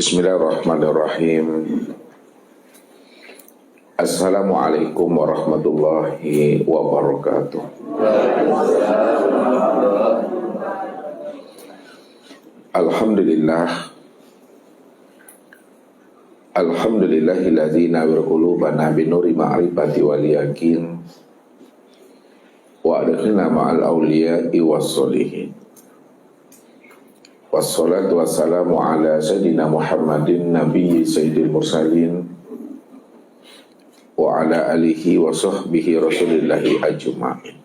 Bismillahirrahmanirrahim. Assalamualaikum warahmatullahi wabarakatuh. Alhamdulillah. Alhamdulillahilladzi nawwara qulubana binuri ma'rifati wal yaqin wa adkhilna ma'al awliya'i was-sholihin. Wassalatu wassalamu ala sayyidina Muhammadin nabiyyi sayyidil mursalin wa ala alihi wa sahbihi rasulillahi ajma'in.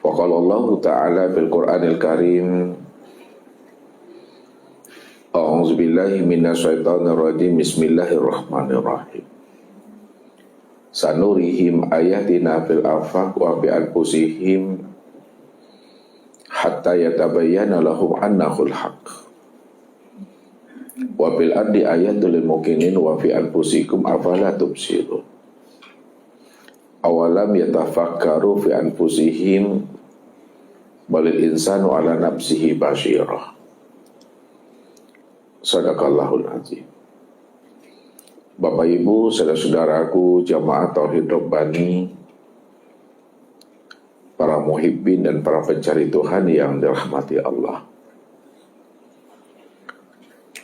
Wa qala Allah ta'ala fil Qur'anil Karim, a'udzu billahi minasyaitonir rajim, bismillahirrahmanirrahim. Sanurihim ayatina fil afaq wa bi anfusihim hatta yatabayyana lahum annahul haqq. Wa bil ardi ayatul lil muqinin wa fi anfusikum afala tubsirun. Awalam yatafakkaru fi anfusihim balil insanu ala nafsihi basyirah. Sadaqallahul azim. Bapak Ibu, saudara-saudaraku, jamaah Tauhid Rabbani, para muhibbin dan para pencari Tuhan yang dirahmati Allah.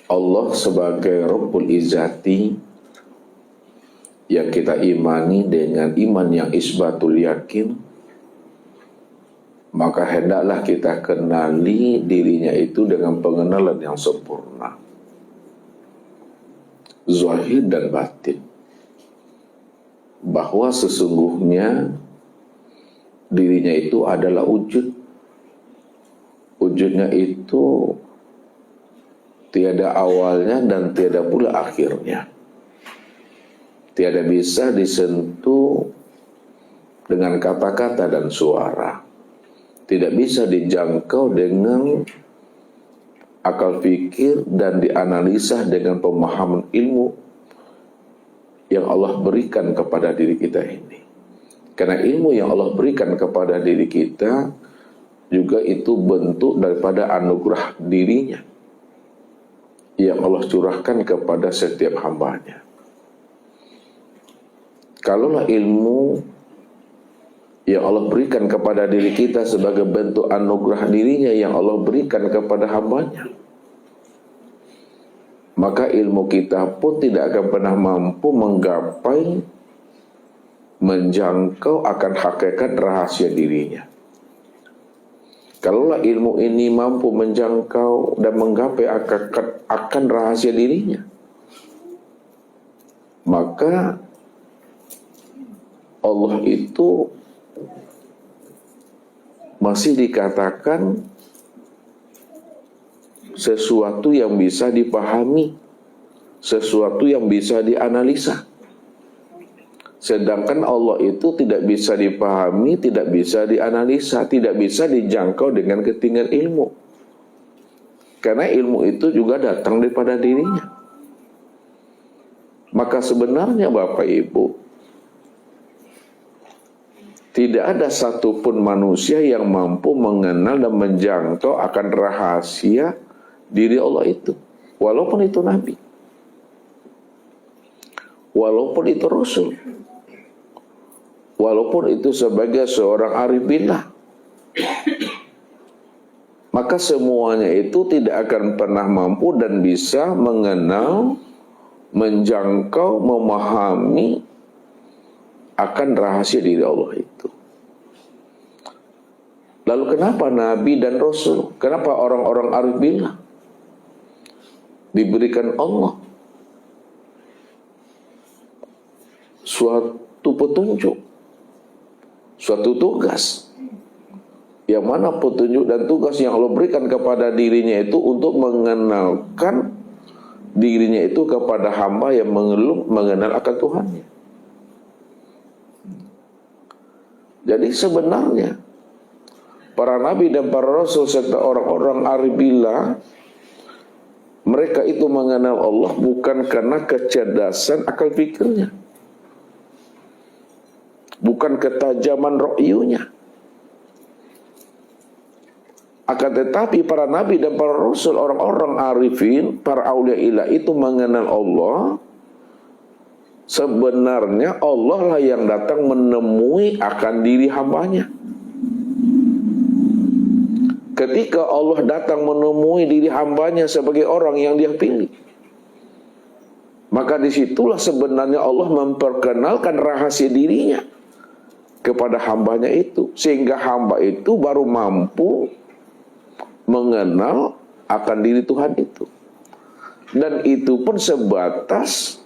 Allah sebagai Rabbul Izzati yang kita imani dengan iman yang isbatul yakin, maka hendaklah kita kenali dirinya itu dengan pengenalan yang sempurna, zahir dan batin, bahwa sesungguhnya dirinya itu adalah wujud. Wujudnya itu tiada awalnya dan tiada pula akhirnya. Tiada bisa disentuh dengan kata-kata dan suara. Tidak bisa dijangkau dengan akal fikir dan dianalisa dengan pemahaman ilmu yang Allah berikan kepada diri kita ini. Karena ilmu yang Allah berikan kepada diri kita juga itu bentuk daripada anugerah dirinya yang Allah curahkan kepada setiap hambanya. Kalaulah ilmu yang Allah berikan kepada diri kita sebagai bentuk anugerah dirinya yang Allah berikan kepada hambanya, maka ilmu kita pun tidak akan pernah mampu menggapai, menjangkau akan hakikat rahasia dirinya. Kalaulah ilmu ini mampu menjangkau dan menggapai akan rahasia dirinya, maka Allah itu masih dikatakan sesuatu yang bisa dipahami, sesuatu yang bisa dianalisa. Sedangkan Allah itu tidak bisa dipahami, tidak bisa dianalisa, tidak bisa dijangkau dengan ketinggian ilmu. Karena ilmu itu juga datang daripada dirinya. Maka sebenarnya Bapak Ibu, tidak ada satupun manusia yang mampu mengenal dan menjangkau akan rahasia diri Allah itu. Walaupun itu Nabi, walaupun itu Rasul, walaupun itu sebagai seorang arif billah, maka semuanya itu tidak akan pernah mampu dan bisa mengenal, menjangkau, memahami akan rahasia diri Allah itu. Lalu kenapa Nabi dan Rasul, kenapa orang-orang arif billah diberikan Allah suatu petunjuk, suatu tugas, yang mana petunjuk dan tugas yang Allah berikan kepada dirinya itu untuk mengenalkan dirinya itu kepada hamba yang mengenal akan Tuhannya. Jadi sebenarnya para nabi dan para rasul serta orang-orang arif billah, mereka itu mengenal Allah bukan karena kecerdasan akal pikirnya, bukan ketajaman ro'yunya, Akan tetapi para nabi dan para rasul, orang-orang arifin, para aulia ilah itu mengenal Allah. Sebenarnya Allah lah yang datang menemui akan diri hambanya. Ketika Allah datang menemui diri hambanya sebagai orang yang dia pilih, maka disitulah sebenarnya Allah memperkenalkan rahasia dirinya kepada hambanya itu. Sehingga hamba itu baru mampu mengenal akan diri Tuhan itu. Dan itu pun sebatas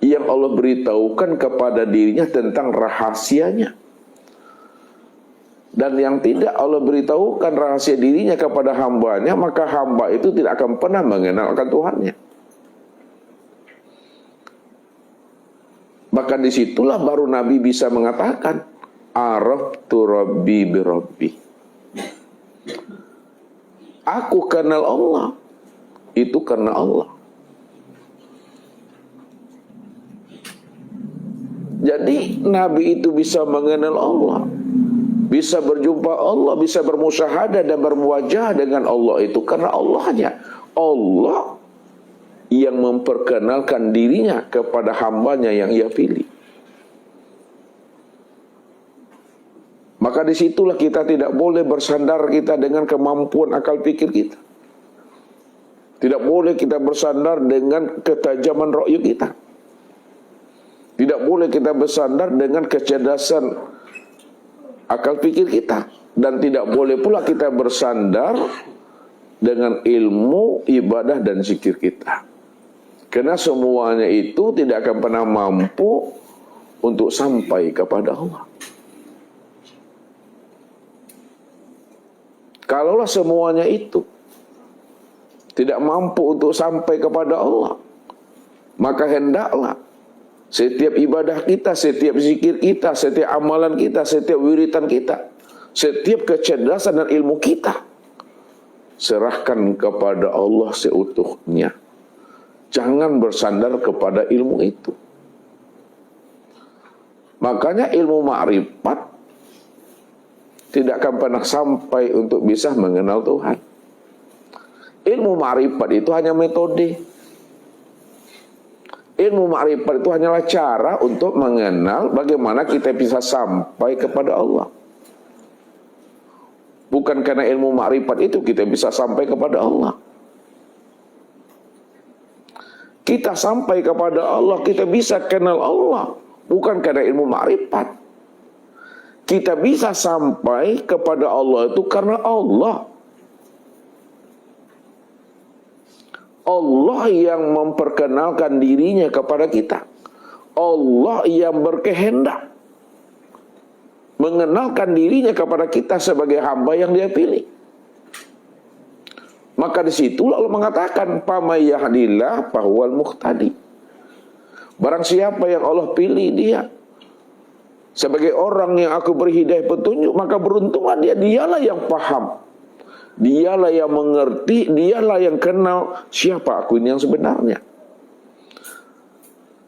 yang Allah beritahukan kepada dirinya tentang rahasianya. Dan yang tidak Allah beritahukan rahasia dirinya kepada hambanya, maka hamba itu tidak akan pernah mengenal akan Tuhannya. Bahkan disitulah baru Nabi bisa mengatakan, araftu rabbi bi rabbi. Aku kenal Allah, itu karena Allah. Jadi Nabi itu bisa mengenal Allah, bisa berjumpa Allah, bisa bermusyahadah dan bermuwajah dengan Allah itu karena Allahnya. Allah yang memperkenalkan dirinya kepada hambanya yang ia pilih. Maka disitulah kita tidak boleh bersandar kita dengan kemampuan akal pikir kita. Tidak boleh kita bersandar dengan ketajaman ra'yu kita. Tidak boleh kita bersandar dengan kecerdasan akal pikir kita. Dan tidak boleh pula kita bersandar dengan ilmu, ibadah, dan zikir kita. Karena semuanya itu tidak akan pernah mampu untuk sampai kepada Allah. Kalaulah semuanya itu tidak mampu untuk sampai kepada Allah, maka hendaklah setiap ibadah kita, setiap zikir kita, setiap amalan kita, setiap wiritan kita, setiap kecerdasan dan ilmu kita, serahkan kepada Allah seutuhnya. Jangan bersandar kepada ilmu itu. Makanya ilmu ma'rifat tidak akan pernah sampai untuk bisa mengenal Tuhan. Ilmu ma'rifat itu hanya metode. Ilmu ma'rifat itu hanyalah cara untuk mengenal bagaimana kita bisa sampai kepada Allah. Bukan karena ilmu ma'rifat itu kita bisa sampai kepada Allah. Kita sampai kepada Allah, kita bisa kenal Allah, bukan karena ilmu ma'rifat. Kita bisa sampai kepada Allah itu karena Allah. Allah yang memperkenalkan dirinya kepada kita. Allah yang berkehendak mengenalkan dirinya kepada kita sebagai hamba yang dia pilih. Maka disitulah Allah mengatakan, "Faman yahdillah fahuwal muhtadi." Barang siapa yang Allah pilih dia sebagai orang yang aku beri hidayah petunjuk, maka beruntunglah dia. Dialah yang paham, dialah yang mengerti, dialah yang kenal siapa aku ini yang sebenarnya.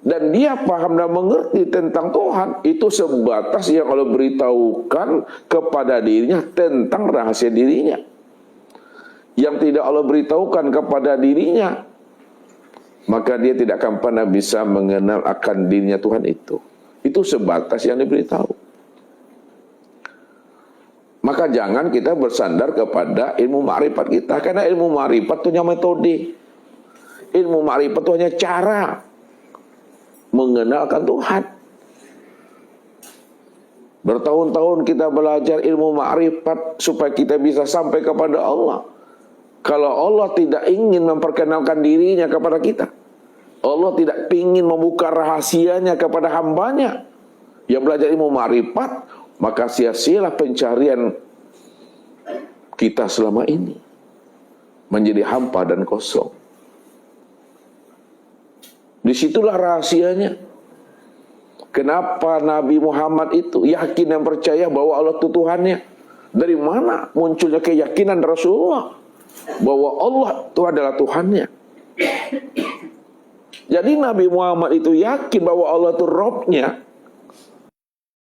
Dan dia paham dan mengerti tentang Tuhan, itu sebatas yang Allah beritahukan kepada dirinya tentang rahasia dirinya. Yang tidak Allah beritahukan kepada dirinya, maka dia tidak akan pernah bisa mengenal akan dirinya Tuhan itu. Itu sebatas yang diberitahu. Maka jangan kita bersandar kepada ilmu ma'rifat kita, karena ilmu ma'rifat itu hanya metode. Ilmu ma'rifat itu hanya cara mengenalkan Tuhan. Bertahun-tahun kita belajar ilmu ma'rifat supaya kita bisa sampai kepada Allah. Kalau Allah tidak ingin memperkenalkan dirinya kepada kita, Allah tidak ingin membuka rahasianya kepada hambanya yang belajar ilmu ma'rifat, maka sia-sialah pencarian kita selama ini, menjadi hampa dan kosong. Disitulah rahasianya. Kenapa Nabi Muhammad itu yakin dan percaya bahwa Allah itu Tuhannya? Dari mana munculnya keyakinan Rasulullah bahwa Allah itu adalah Tuhannya? Jadi Nabi Muhammad itu yakin bahwa Allah itu Rabb-Nya,